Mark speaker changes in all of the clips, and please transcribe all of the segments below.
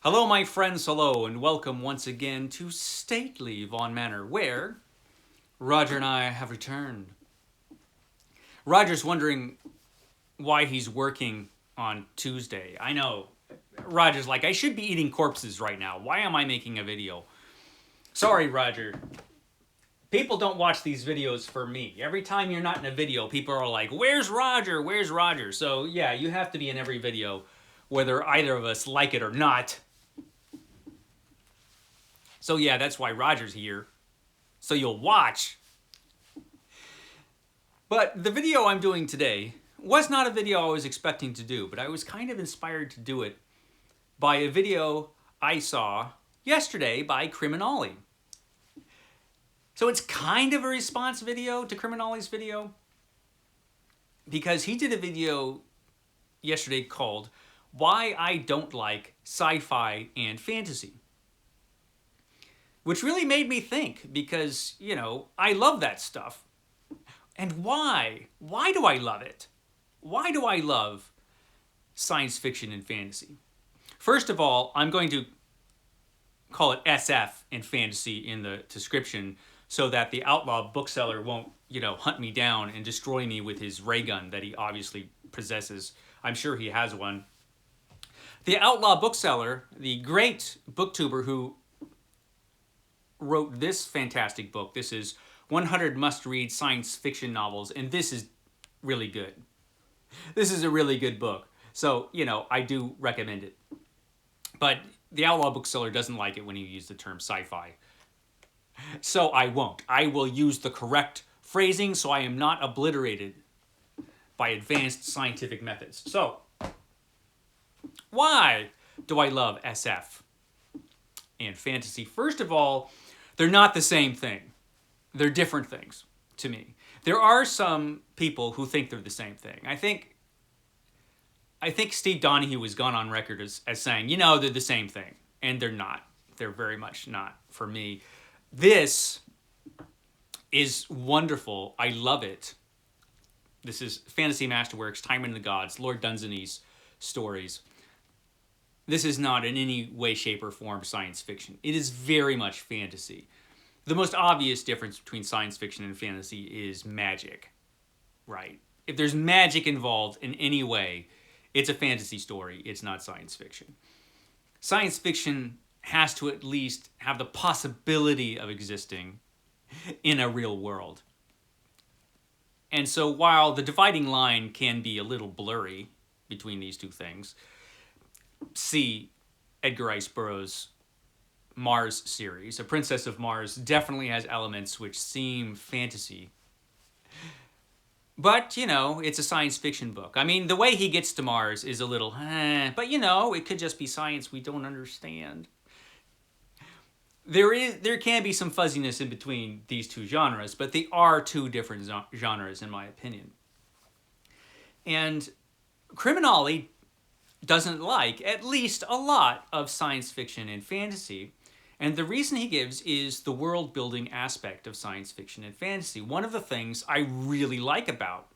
Speaker 1: Hello, my friends, hello, and welcome once again to Stately Von Manor, where Roger and I have returned. Roger's wondering why he's working on Tuesday. I know. Roger's like, I should be eating corpses right now. Why am I making a video? Sorry, Roger. People don't watch these videos for me. Every time you're not in a video, people are like, where's Roger? Where's Roger? So, yeah, you have to be in every video, whether either of us like it or not. So, yeah, that's why Roger's here. So you'll watch. But the video I'm doing today was not a video I was expecting to do, but I was kind of inspired to do it by a video I saw yesterday by CriminOlly. So it's kind of a response video to CriminOlly's video because he did a video yesterday called Why I Don't Like Sci-Fi and Fantasy. Which really made me think because, I love that stuff. And why? Why do I love it? Why do I love science fiction and fantasy? First of all, I'm going to call it SF and fantasy in the description so that the Outlaw Bookseller won't, hunt me down and destroy me with his ray gun that he obviously possesses. I'm sure he has one. The Outlaw Bookseller, the great booktuber who wrote this fantastic book. This is 100 must-read science fiction novels, and this is really good. This is a really good book. So, I do recommend it. But the Outlaw Bookseller doesn't like it when you use the term sci-fi. So I won't. I will use the correct phrasing so I am not obliterated by advanced scientific methods. So, why do I love SF and fantasy? First of all, they're not the same thing. They're different things to me. There are some people who think they're the same thing. I think Steve Donoghue has gone on record as saying, they're the same thing. And they're not. They're very much not for me. This is wonderful. I love it. This is Fantasy Masterworks, Time in the Gods, Lord Dunsany's stories. This is not in any way, shape, or form science fiction. It is very much fantasy. The most obvious difference between science fiction and fantasy is magic, right? If there's magic involved in any way, it's a fantasy story. It's not science fiction. Science fiction has to at least have the possibility of existing in a real world. And so while the dividing line can be a little blurry between these two things, see Edgar Rice Burroughs' Mars series. A Princess of Mars definitely has elements which seem fantasy. But, it's a science fiction book. I mean, the way he gets to Mars is a little, but, it could just be science we don't understand. There can be some fuzziness in between these two genres, but they are two different genres, in my opinion. And CriminOlly doesn't like at least a lot of science fiction and fantasy. And the reason he gives is the world-building aspect of science fiction and fantasy. One of the things I really like about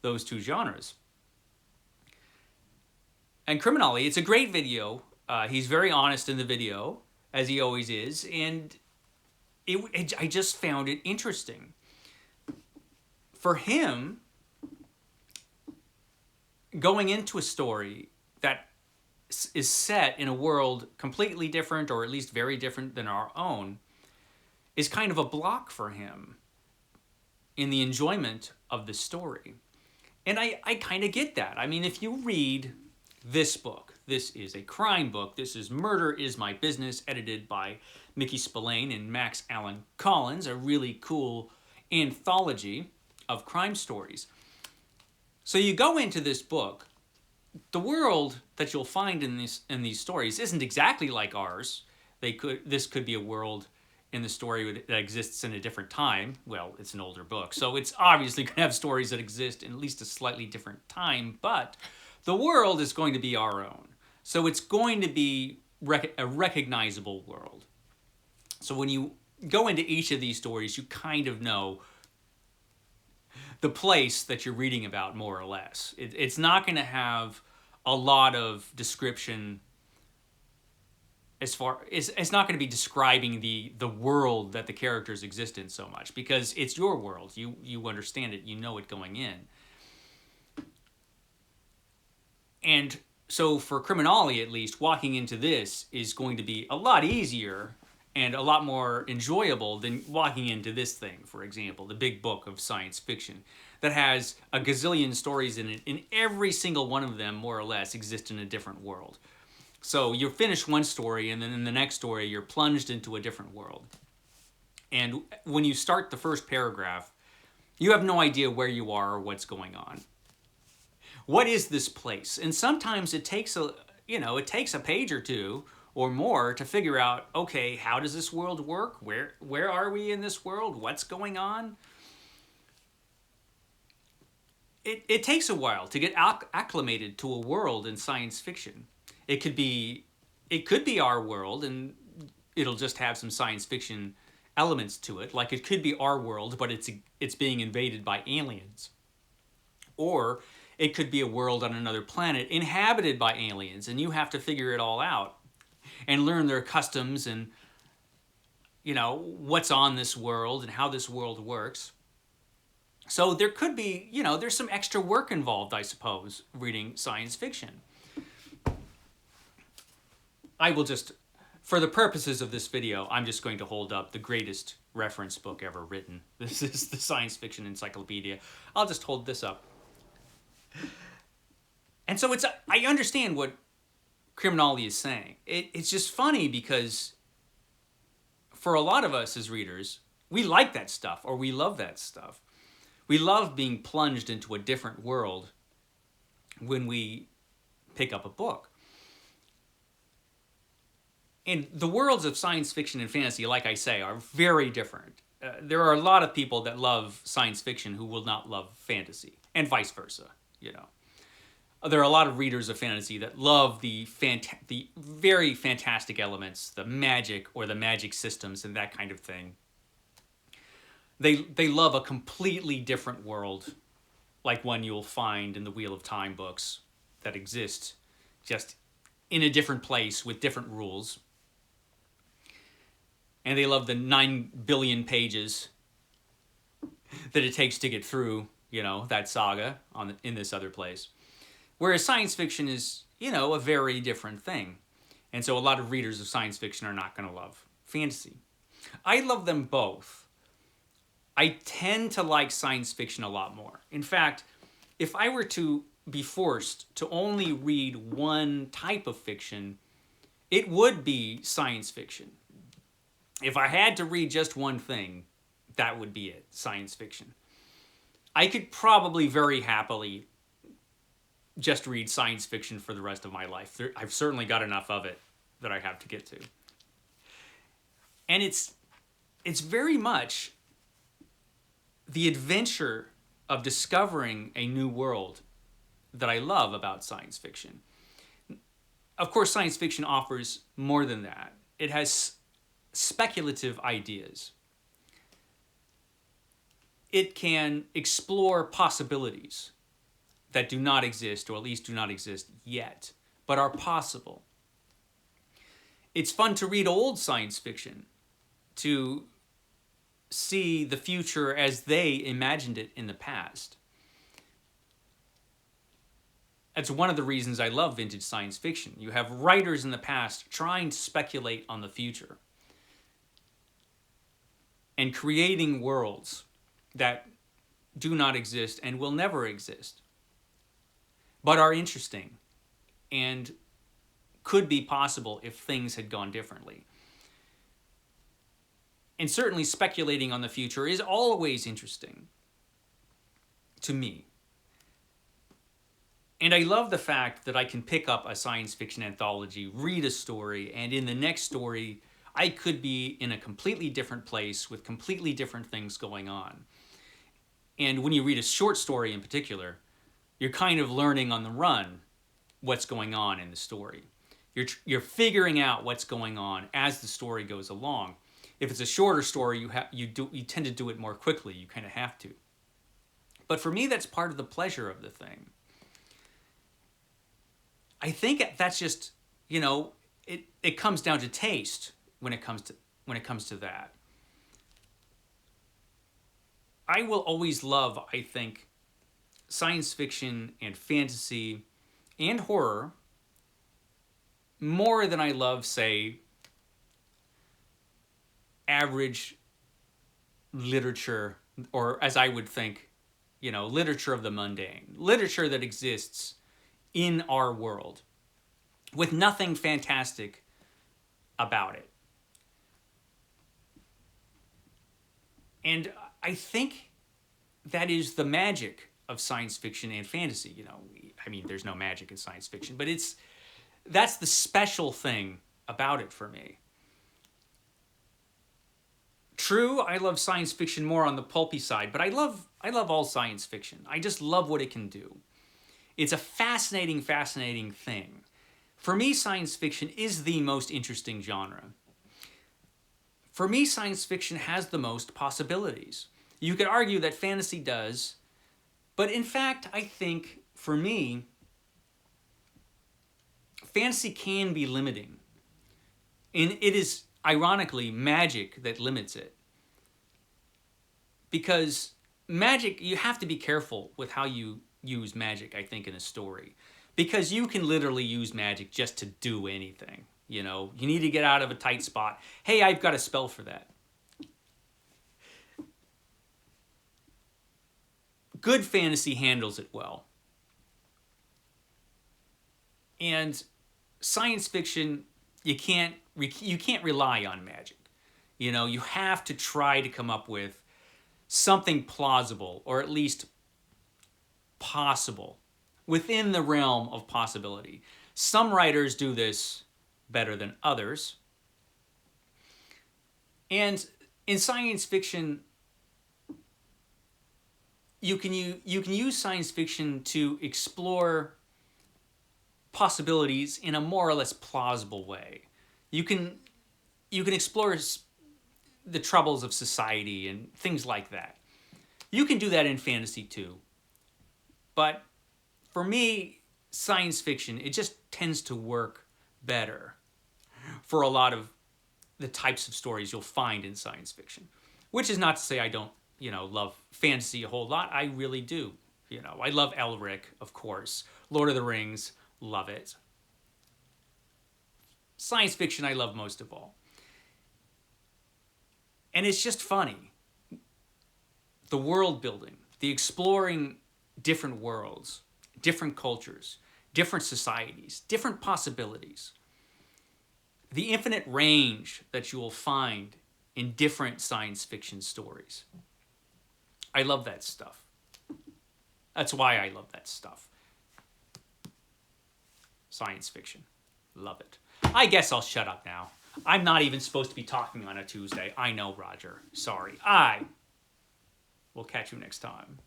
Speaker 1: those two genres. And CriminOlly, it's a great video. He's very honest in the video, as he always is. And I just found it interesting. For him, going into a story that is set in a world completely different, or at least very different than our own, is kind of a block for him in the enjoyment of the story. And I kind of get that. I mean, if you read this book, this is a crime book. This is Murder Is My Business, edited by Mickey Spillane and Max Allan Collins, a really cool anthology of crime stories. So you go into this book, the world that you'll find in these stories isn't exactly like ours. This could be a world in the story that exists in a different time. Well, it's an older book, so it's obviously going to have stories that exist in at least a slightly different time, but the world is going to be our own. So it's going to be a recognizable world. So when you go into each of these stories, you kind of know the place that you're reading about, more or less. It's not going to have a lot of description it's not going to be describing the world that the characters exist in so much, because it's your world. You understand it, you know it going in. And so for CriminOlly, at least, walking into this is going to be a lot easier and a lot more enjoyable than walking into this thing, for example, the big book of science fiction that has a gazillion stories in it, and every single one of them, more or less, exist in a different world. So you finish one story, and then in the next story, you're plunged into a different world. And when you start the first paragraph, you have no idea where you are or what's going on. What is this place? And sometimes it takes a page or two or more to figure out, okay, how does this world work? Where are we in this world? What's going on? It takes a while to get acclimated to a world in science fiction. It could be our world, and it'll just have some science fiction elements to it. Like, it could be our world, but it's being invaded by aliens. Or it could be a world on another planet inhabited by aliens, and you have to figure it all out and learn their customs and, what's on this world and how this world works. So there could be, there's some extra work involved, I suppose, reading science fiction. I will just, for the purposes of this video, I'm just going to hold up the greatest reference book ever written. This is the Science Fiction Encyclopedia. I'll just hold this up. And so I understand what CriminOlly is saying. It's just funny because for a lot of us as readers, we like that stuff, or we love that stuff. We love being plunged into a different world when we pick up a book. And the worlds of science fiction and fantasy, like I say, are very different. There are a lot of people that love science fiction who will not love fantasy, and vice versa, There are a lot of readers of fantasy that love the very fantastic elements, the magic or the magic systems and that kind of thing. They love a completely different world, like one you'll find in the Wheel of Time books that exist just in a different place with different rules. And they love the 9 billion pages that it takes to get through, that saga in this other place. Whereas science fiction is, a very different thing. And so a lot of readers of science fiction are not going to love fantasy. I love them both. I tend to like science fiction a lot more. In fact, if I were to be forced to only read one type of fiction, it would be science fiction. If I had to read just one thing, that would be it, science fiction. I could probably very happily just read science fiction for the rest of my life. I've certainly got enough of it that I have to get to. And it's very much the adventure of discovering a new world that I love about science fiction. Of course, science fiction offers more than that. It has speculative ideas. It can explore possibilities that do not exist, or at least do not exist yet, but are possible. It's fun to read old science fiction, to see the future as they imagined it in the past. That's one of the reasons I love vintage science fiction. You have writers in the past trying to speculate on the future and creating worlds that do not exist and will never exist, but are interesting and could be possible if things had gone differently. And certainly speculating on the future is always interesting to me. And I love the fact that I can pick up a science fiction anthology, read a story, and in the next story, I could be in a completely different place with completely different things going on. And when you read a short story in particular, you're kind of learning on the run what's going on in the story. You're figuring out what's going on as the story goes along. If it's a shorter story, you tend to do it more quickly. You kind of have to. But for me, that's part of the pleasure of the thing. I think that's just, it comes down to taste when it comes to that. I will always love, I think, science fiction and fantasy and horror more than I love, say, average literature, or as I would think, literature of the mundane. Literature that exists in our world with nothing fantastic about it. And I think that is the magic of science fiction and fantasy. There's no magic in science fiction, but that's the special thing about it for me. True, I love science fiction more on the pulpy side, but I love all science fiction. I just love what it can do. It's a fascinating, fascinating thing. For me, science fiction is the most interesting genre. For me, science fiction has the most possibilities. You could argue that fantasy does, but in fact, I think, for me, fantasy can be limiting. And it is, ironically, magic that limits it. Because magic, you have to be careful with how you use magic, I think, in a story. Because you can literally use magic just to do anything. You need to get out of a tight spot. Hey, I've got a spell for that. Good fantasy handles it well. And science fiction, you can't rely on magic. You have to try to come up with something plausible, or at least possible, within the realm of possibility. Some writers do this better than others. And in science fiction, you can use science fiction to explore possibilities in a more or less plausible way. You can explore the troubles of society and things like that. You can do that in fantasy too. But for me, science fiction, it just tends to work better for a lot of the types of stories you'll find in science fiction. Which is not to say I don't, love fantasy a whole lot. I really do. I love Elric, of course. Lord of the Rings, love it. Science fiction I love most of all. And it's just funny. The world building, the exploring different worlds, different cultures, different societies, different possibilities. The infinite range that you will find in different science fiction stories. I love that stuff. That's why I love that stuff. Science fiction. Love it. I guess I'll shut up now. I'm not even supposed to be talking on a Tuesday. I know, Roger. Sorry. I will catch you next time.